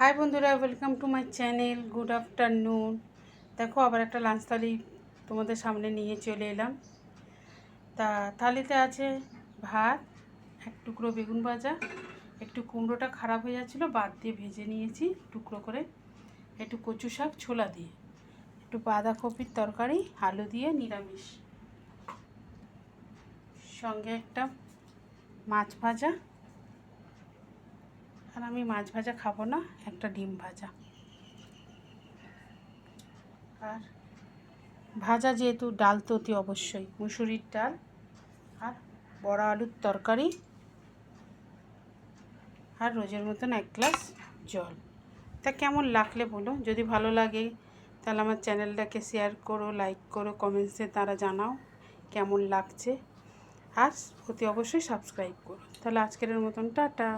High বন্ধুরা, welcome to my channel. Good afternoon. দেখো, আবার একটা লাঞ্চ থালি তোমাদের সামনে নিয়ে চলে এলাম। তা থালিতে আছে ভাত, এক টুকরো বেগুন ভাজা, একটু কুমড়োটা খারাপ হয়ে যাচ্ছিলো, বাদ দিয়ে ভেজে নিয়েছি টুকরো করে, একটু কচু শাক ছোলা দিয়ে, একটু বাঁধাকপির তরকারি আলু দিয়ে নিরামিষ, সঙ্গে একটা মাছ ভাজা, আর আমি মাছ ভাজা খাবো না, একটা ডিম ভাজা। আর ভাজা যেহেতু, ডাল তো অতি অবশ্যই, মুসুরির ডাল, আর বড়া আলুর তরকারি, আর রোজের মতন এক গ্লাস জল। তা কেমন লাগলে বলো, যদি ভালো লাগে তাহলে আমার চ্যানেলটাকে শেয়ার করো, লাইক করো, কমেন্টসে তারা জানাও কেমন লাগছে, আর অতি অবশ্যই সাবস্ক্রাইব করো। তাহলে আজকের মতন টাটা।